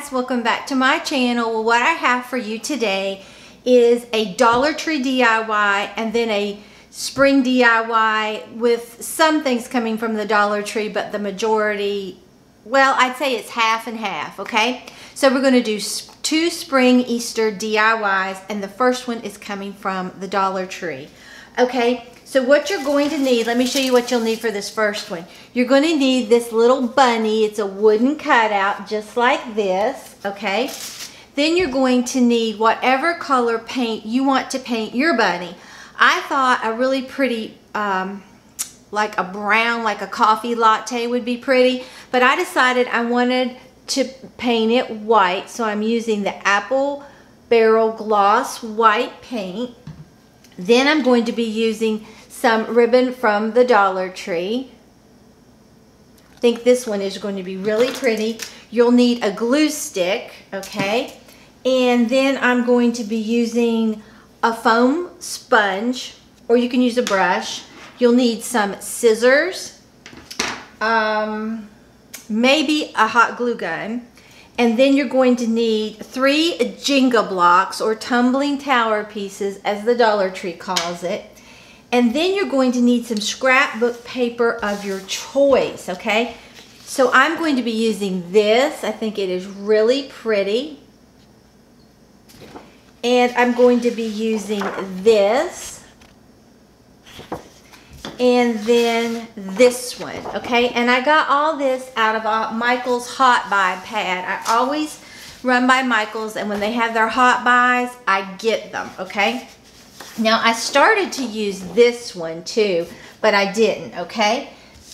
guys, welcome back to my channel. Well, what I have for you today is a Dollar Tree DIY and then a spring DIY with some things coming from the Dollar Tree, but the majority, well, I'd say it's half and half, okay? So we're going to do two spring Easter DIYs, and the first one is coming from the Dollar Tree. Okay, so what you're going to need, let me show you what you'll need for this first one. You're going to need this little bunny. It's a wooden cutout just like this, okay? Then you're going to need whatever color paint you want to paint your bunny. I thought a really pretty, like a brown, like a coffee latte would be pretty, but I decided I wanted to paint it white, so I'm using the Apple Barrel Gloss White paint. Then I'm going to be using some ribbon from the Dollar Tree. I think this one is going to be really pretty. You'll need a glue stick, okay? And then I'm going to be using a foam sponge, or you can use a brush. You'll need some scissors, maybe a hot glue gun. And then you're going to need 3 Jenga blocks, or tumbling tower pieces as the Dollar Tree calls it. And then you're going to need some scrapbook paper of your choice, okay? So I'm going to be using this. I think it is really pretty. And I'm going to be using this. And then this one, okay? And I got all this out of Michael's Hot Buy pad. I always run by Michael's, and when they have their hot buys, I get them, okay? Now, I started to use this one too, but I didn't, okay?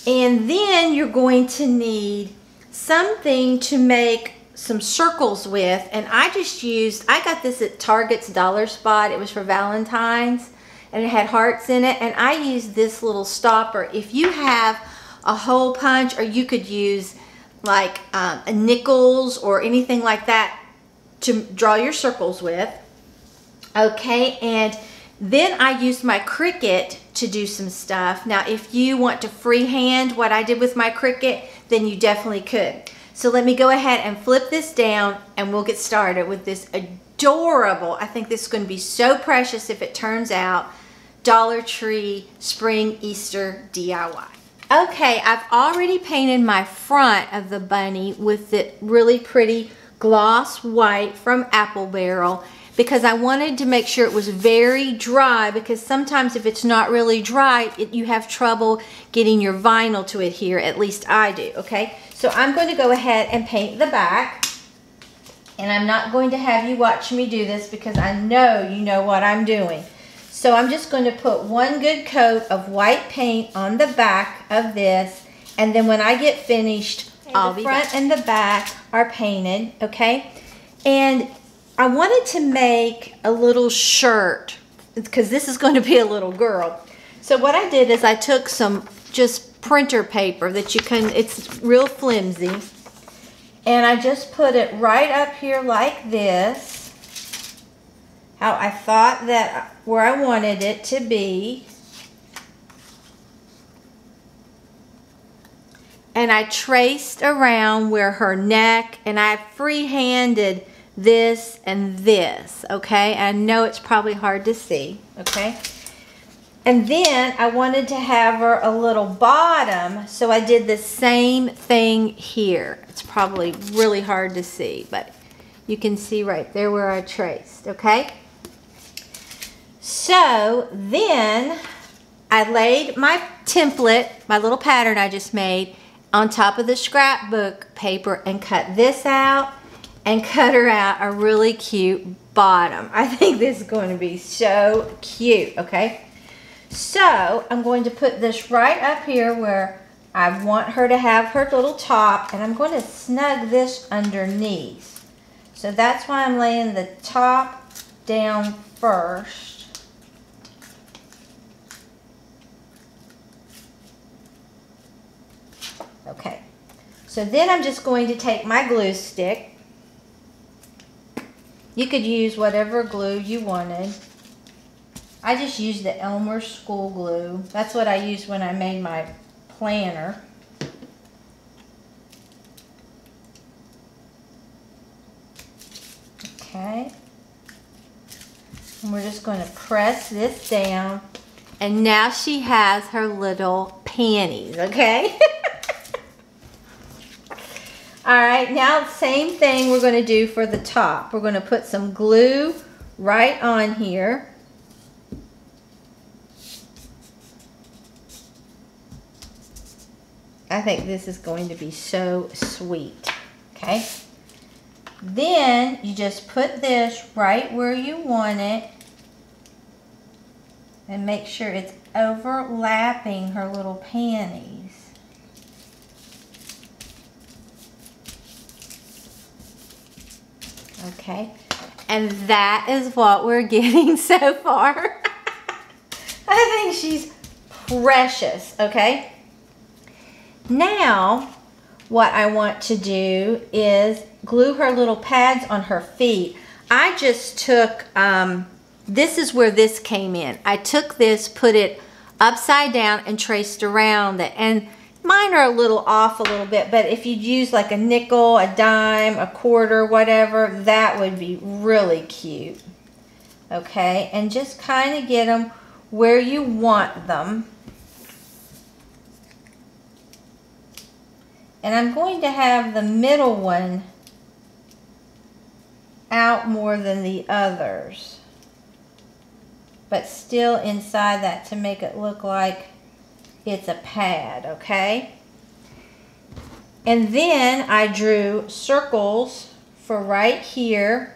And then you're going to need something to make some circles with, and I got this at Target's Dollar Spot. It was for Valentine's, and it had hearts in it, and I used this little stopper. If you have a hole punch, or you could use like a nickels or anything like that to draw your circles with, okay? And then I used my Cricut to do some stuff. Now, if you want to freehand what I did with my Cricut, then you definitely could. So let me go ahead and flip this down, and we'll get started with this adorable, I think this is going to be so precious if it turns out, Dollar Tree Spring Easter DIY. Okay, I've already painted my front of the bunny with the really pretty gloss white from Apple Barrel, because I wanted to make sure it was very dry, because sometimes if it's not really dry, you have trouble getting your vinyl to adhere. At least I do, okay? So I'm going to go ahead and paint the back, and I'm not going to have you watch me do this because I know you know what I'm doing. So I'm just going to put one good coat of white paint on the back of this, and then when I get finished, the front and the back are painted, okay? And I wanted to make a little shirt, because this is going to be a little girl. So what I did is I took some just printer paper that you can, it's real flimsy, and I just put it right up here like this, how I thought that, where I wanted it to be. And I traced around where her neck, and I free-handed this and this, okay? I know it's probably hard to see, okay? And then I wanted to have her a little bottom, so I did the same thing here. It's probably really hard to see, but you can see right there where I traced, okay? So then I laid my template, my little pattern I just made, on top of the scrapbook paper and cut this out and cut her out a really cute bottom. I think this is going to be so cute, okay? So I'm going to put this right up here where I want her to have her little top, and I'm going to snug this underneath. So that's why I'm laying the top down first. Okay, so then I'm just going to take my glue stick. You could use whatever glue you wanted. I just used the Elmer school glue. That's what I used when I made my planner. Okay. And we're just going to press this down. And now she has her little panties, okay? All right, now same thing we're going to do for the top. We're going to put some glue right on here. I think this is going to be so sweet, okay? Then you just put this right where you want it and make sure it's overlapping her little panties. Okay, and that is what we're getting so far. I think she's precious, okay? Now, what I want to do is glue her little pads on her feet. I just took, this is where this came in. I took this, put it upside down and traced around it. And mine are a little off a little bit, but if you'd use like a nickel, a dime, a quarter, whatever, that would be really cute. Okay, and just kind of get them where you want them. And I'm going to have the middle one out more than the others, but still inside that to make it look like it's a pad, okay? And then I drew circles for right here,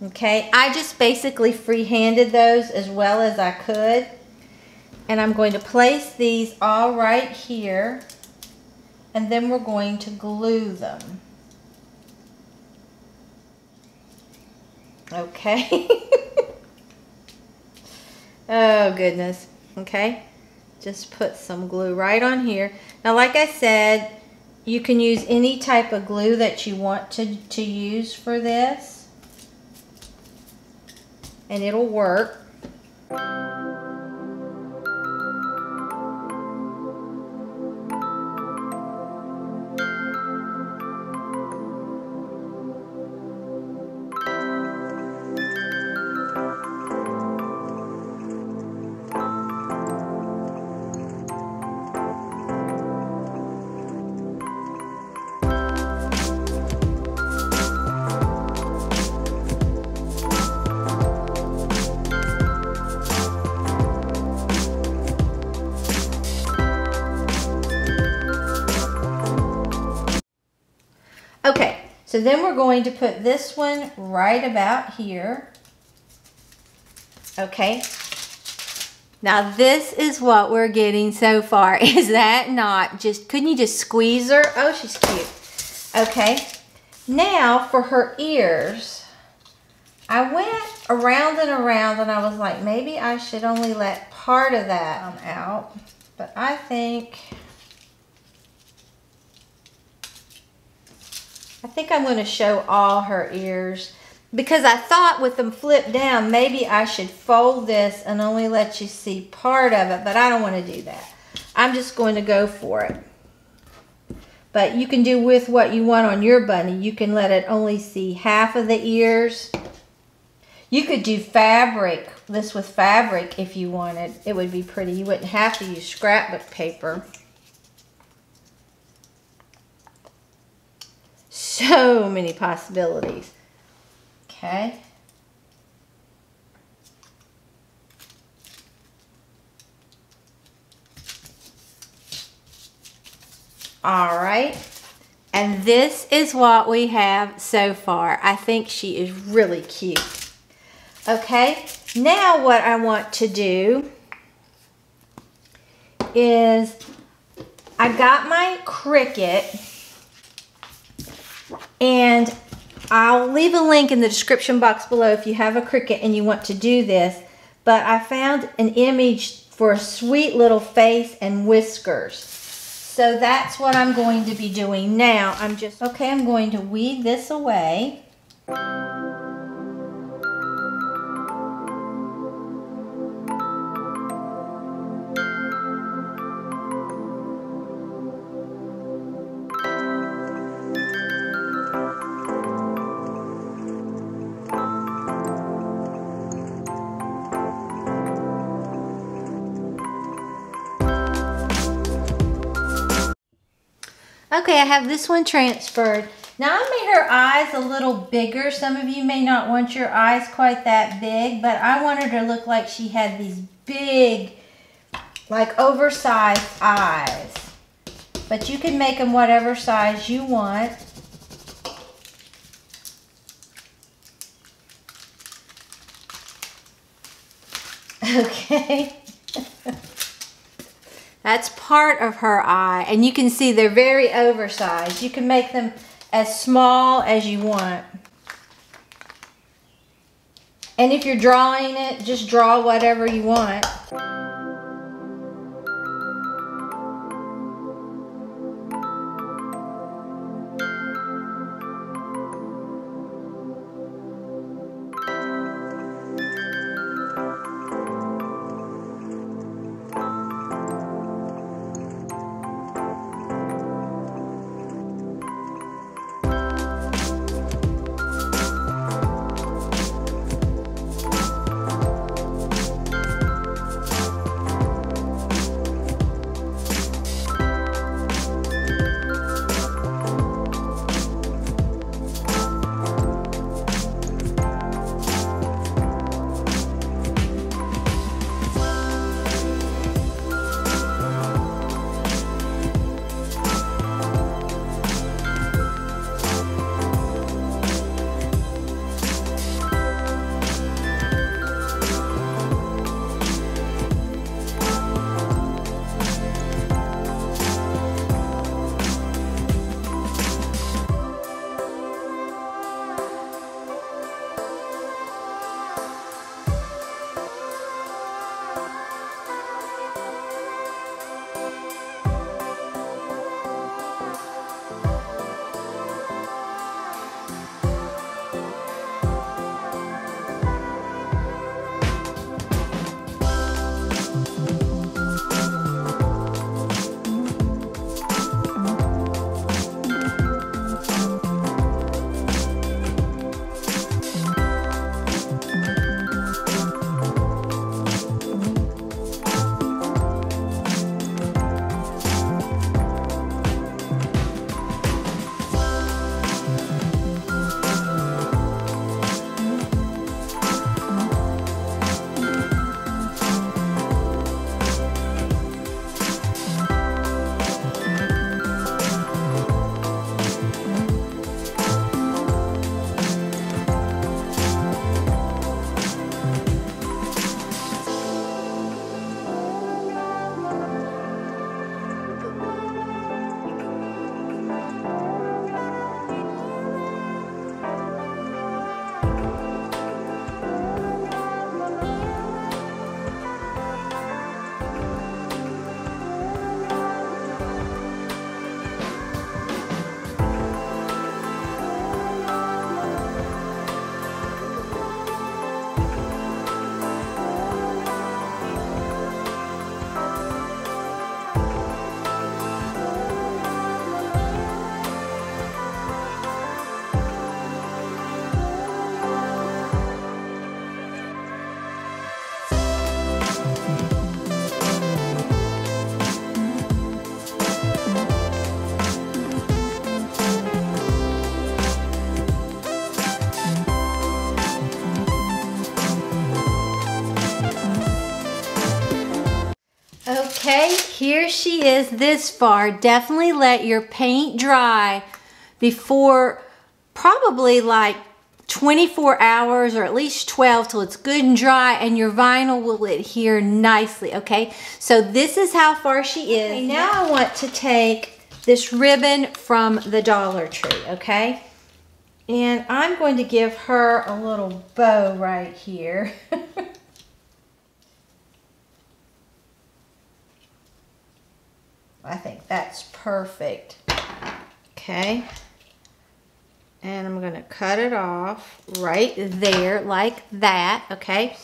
okay? I just basically free-handed those as well as I could. And I'm going to place these all right here. And then we're going to glue them. Okay. Oh goodness. Okay. Just put some glue right on here. Now like I said, you can use any type of glue that you want to use for this. And it'll work. Okay, so then we're going to put this one right about here. Okay, now this is what we're getting so far. Is that not just, couldn't you just squeeze her? Oh, she's cute. Okay, now for her ears, I went around and around and I was like, maybe I should only let part of that out, but I think I'm going to show all her ears because I thought with them flipped down, maybe I should fold this and only let you see part of it, but I don't want to do that. I'm just going to go for it. But you can do with what you want on your bunny. You can let it only see half of the ears. You could do fabric, this with fabric if you wanted. It would be pretty. You wouldn't have to use scrapbook paper. So many possibilities. Okay. All right. And this is what we have so far. I think she is really cute. Okay. Now what I want to do is I got my Cricut. And I'll leave a link in the description box below if you have a Cricut and you want to do this. But I found an image for a sweet little face and whiskers. So that's what I'm going to be doing now. I'm going to weed this away. Okay, I have this one transferred. Now I made her eyes a little bigger. Some of you may not want your eyes quite that big, but I wanted her to look like she had these big, like oversized eyes. But you can make them whatever size you want. Okay. That's part of her eye, and you can see they're very oversized. You can make them as small as you want. And if you're drawing it, just draw whatever you want. Okay, here she is this far. Definitely let your paint dry before probably like 24 hours or at least 12 till it's good and dry, and your vinyl will adhere nicely, okay? So this is how far she is. Okay, now I want to take this ribbon from the Dollar Tree, okay? And I'm going to give her a little bow right here. I think that's perfect. Okay. And I'm going to cut it off right there like that, okay?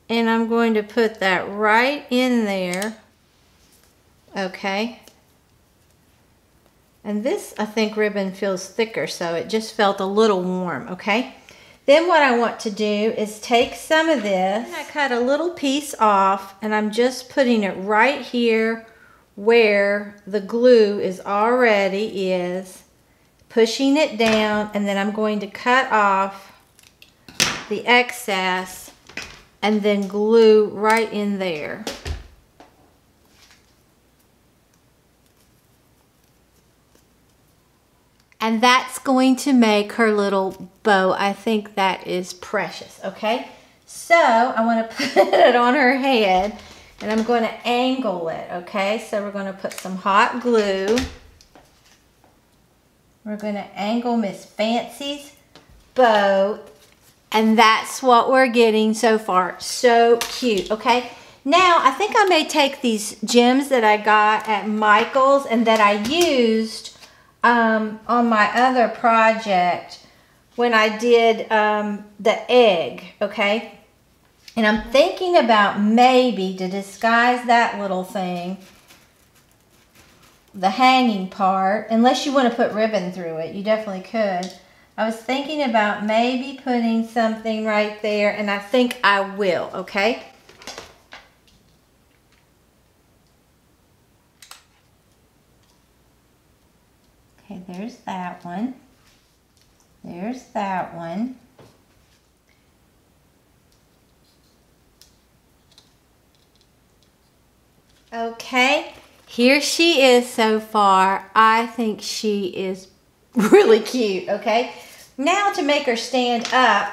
And I'm going to put that right in there, okay? And this, I think, ribbon feels thicker, so it just felt a little warm, okay? Then what I want to do is take some of this. And I cut a little piece off, and I'm just putting it right here where the glue is pushing it down, and then I'm going to cut off the excess and then glue right in there. And that's going to make her little bow. I think that is precious, okay? So I want to put it on her head, and I'm going to angle it, okay? So we're going to put some hot glue. We're going to angle Miss Fancy's bow, and that's what we're getting so far. So cute, okay? Now, I think I may take these gems that I got at Michael's and that I used on my other project when I did the egg, okay? And I'm thinking about maybe to disguise that little thing, the hanging part, unless you want to put ribbon through it, you definitely could. I was thinking about maybe putting something right there, and I think I will, okay? Okay, there's that one. There's that one. Okay, here she is so far. I think she is really cute, okay? Now to make her stand up,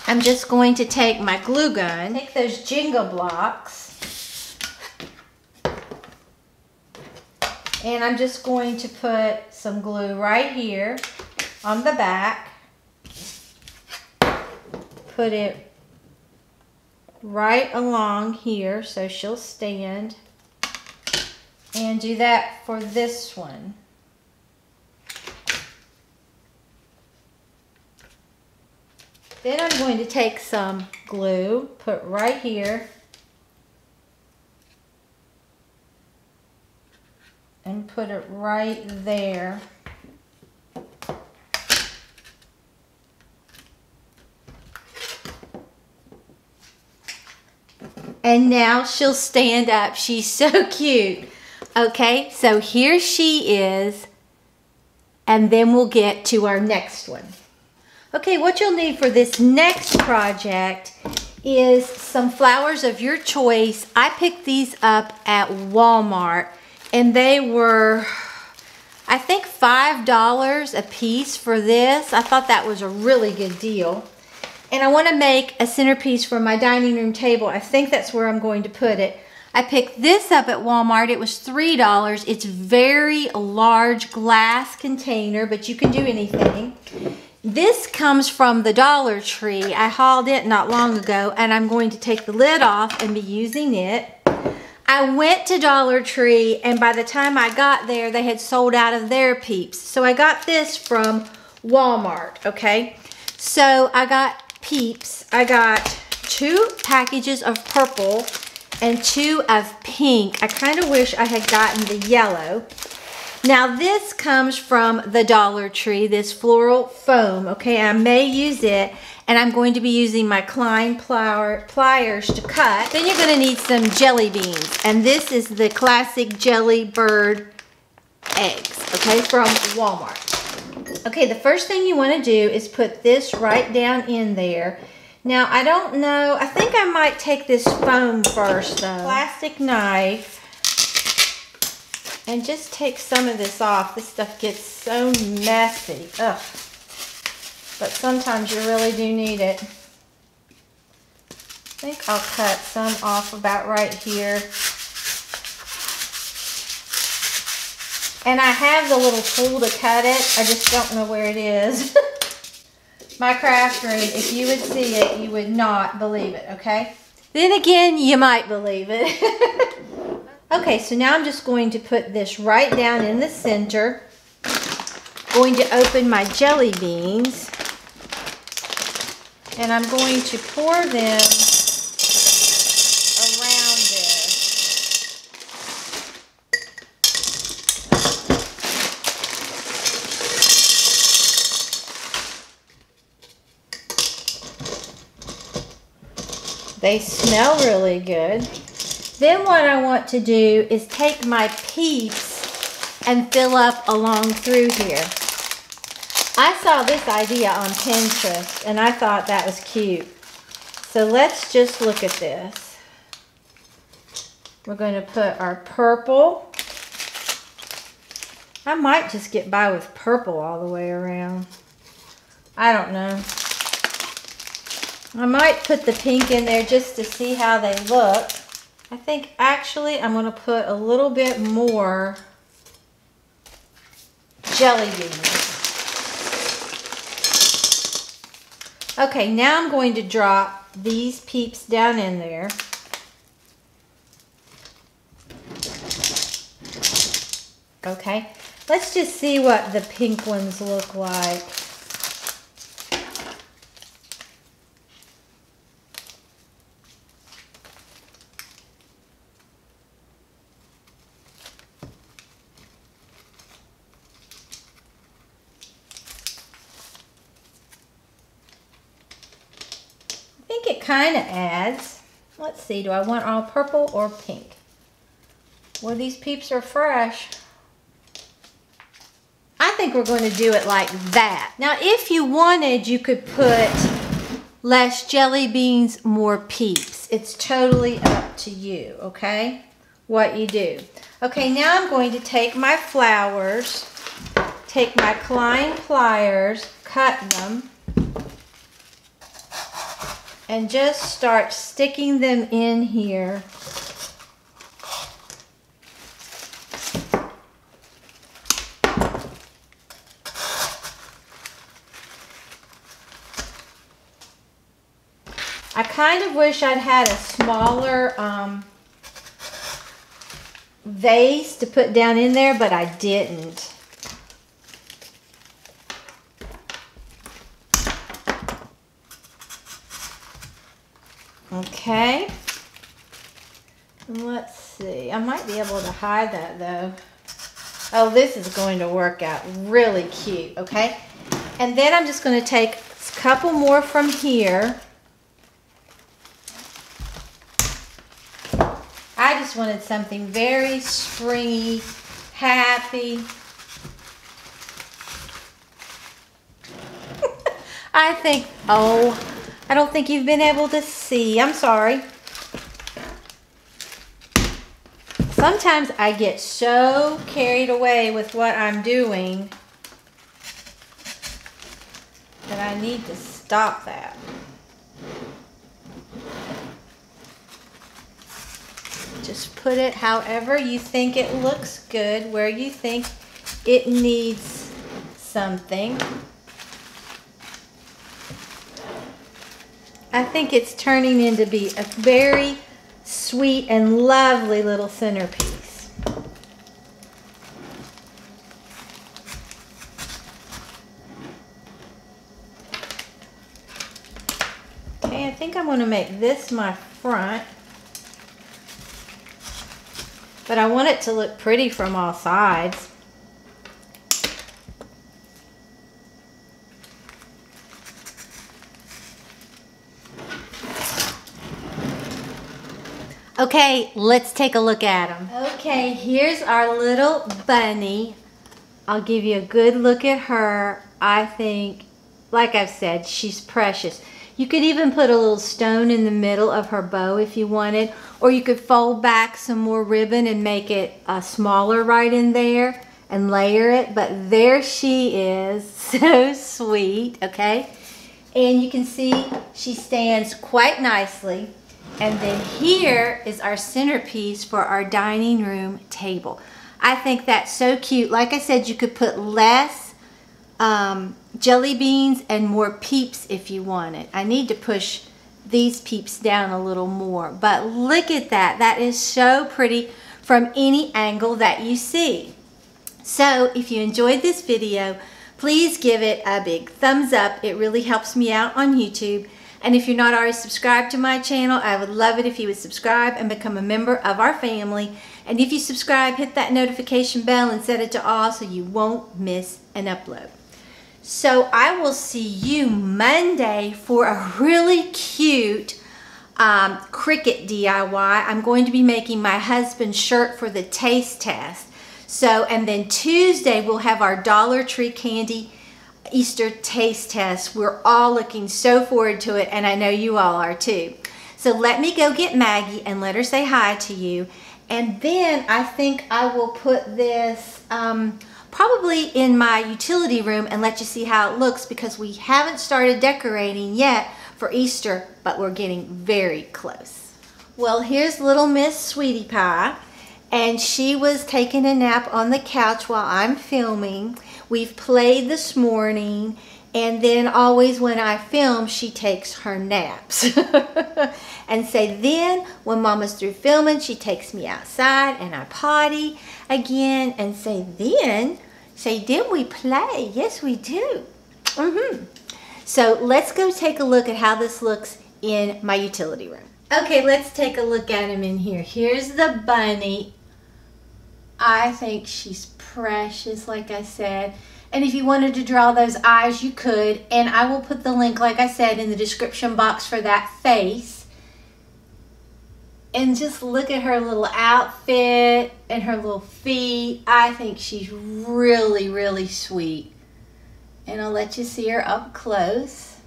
I'm just going to take my glue gun, take those jingle blocks, and I'm just going to put some glue right here on the back. Put it right along here so she'll stand. And do that for this one. Then I'm going to take some glue, put right here, and put it right there. And now she'll stand up. She's so cute. Okay, so here she is, and then we'll get to our next one. Okay, what you'll need for this next project is some flowers of your choice. I picked these up at Walmart, and they were, I think, $5 a piece for this. I thought that was a really good deal. And I want to make a centerpiece for my dining room table. I think that's where I'm going to put it. I picked this up at Walmart. It was $3. It's very large glass container, but you can do anything. This comes from the Dollar Tree. I hauled it not long ago, and I'm going to take the lid off and be using it. I went to Dollar Tree, and by the time I got there, they had sold out of their Peeps. So I got this from Walmart, okay? So I got Peeps. I got 2 packages of purple and 2 of pink. I kind of wish I had gotten the yellow. Now this comes from the Dollar Tree, this floral foam, okay? I may use it, and I'm going to be using my Klein pliers to cut. Then you're going to need some jelly beans, and this is the classic jelly bird eggs, okay, from Walmart. Okay, the first thing you want to do is put this right down in there. Now, I don't know, I think I might take this foam first though. Plastic knife. And just take some of this off. This stuff gets so messy. Ugh. But sometimes you really do need it. I think I'll cut some off about right here. And I have the little tool to cut it. I just don't know where it is. My craft room, if you would see it, you would not believe it, okay? Then again, you might believe it. Okay, so now I'm just going to put this right down in the center. Going to open my jelly beans. And I'm going to pour them around this. They smell really good. Then what I want to do is take my Peeps and fill up along through here. I saw this idea on Pinterest and I thought that was cute. So let's just look at this. We're going to put our purple. I might just get by with purple all the way around. I don't know. I might put the pink in there just to see how they look. I think actually I'm going to put a little bit more jelly beans. Okay, now I'm going to drop these Peeps down in there. Okay, let's just see what the pink ones look like. I think it kind of adds. Let's see, do I want all purple or pink? Well, these Peeps are fresh. I think we're going to do it like that. Now, if you wanted, you could put less jelly beans, more Peeps. It's totally up to you, okay? What you do. Okay, now I'm going to take my flowers, take my Klein pliers, cut them, and just start sticking them in here. I kind of wish I'd had a smaller vase to put down in there, but I didn't. Okay. Let's see. I might be able to hide that though. Oh, this is going to work out really cute, okay? And then I'm just going to take a couple more from here. I just wanted something very springy, happy. I think, oh, I don't think you've been able to see. I'm sorry. Sometimes I get so carried away with what I'm doing that I need to stop that. Just put it however you think it looks good, where you think it needs something. I think it's turning into be a very sweet and lovely little centerpiece. Okay, I think I'm going to make this my front. But I want it to look pretty from all sides. Okay, let's take a look at them. Okay, here's our little bunny. I'll give you a good look at her. I think, like I've said, she's precious. You could even put a little stone in the middle of her bow if you wanted, or you could fold back some more ribbon and make it smaller right in there and layer it. But there she is, so sweet, okay? And you can see she stands quite nicely. And then here is our centerpiece for our dining room table. I think that's so cute. Like I said, you could put less jelly beans and more Peeps if you wanted. I need to push these Peeps down a little more, but look at that. That is so pretty from any angle that you see. So if you enjoyed this video, please give it a big thumbs up. It really helps me out on YouTube. And if you're not already subscribed to my channel, I would love it if you would subscribe and become a member of our family. And if you subscribe, hit that notification bell and set it to all so you won't miss an upload. So I will see you Monday for a really cute Cricut DIY. I'm going to be making my husband's shirt for the taste test. So, and then Tuesday we'll have our Dollar Tree candy Easter taste test. We're all looking so forward to it, and I know you all are too. So let me go get Maggie and let her say hi to you. And then I think I will put this probably in my utility room and let you see how it looks, because we haven't started decorating yet for Easter, but we're getting very close. Well, here's little Miss Sweetie Pie, and she was taking a nap on the couch while I'm filming. We've played this morning, and then always when I film, she takes her naps. And say then, when Mama's through filming, she takes me outside and I potty again, and say then we play. Yes, we do. So let's go take a look at how this looks in my utility room. Okay, let's take a look at him in here. Here's the bunny. I think she's precious, like I said. And if you wanted to draw those eyes, you could. And I will put the link, like I said, in the description box for that face. And just look at her little outfit and her little feet. I think she's really, really sweet. And I'll let you see her up close.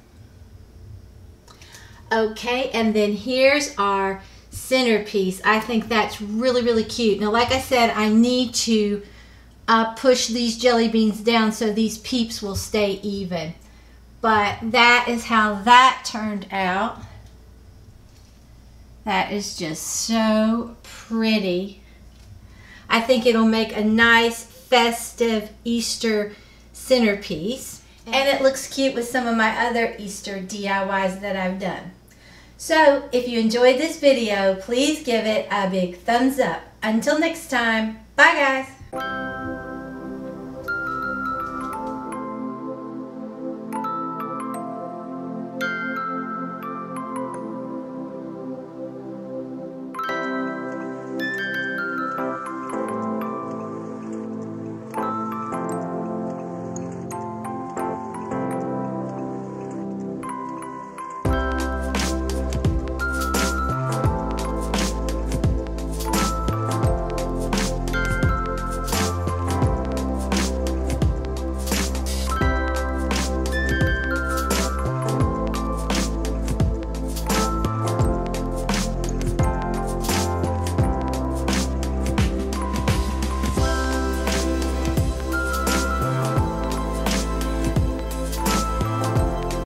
Okay, and then here's our centerpiece. I think that's really, really cute. Now, like I said, I need to push these jelly beans down so these peeps will stay even. But that is how that turned out. That is just so pretty. I think it'll make a nice festive Easter centerpiece. And it looks cute with some of my other Easter DIYs that I've done. So if you enjoyed this video, please give it a big thumbs up. Until next time, bye guys.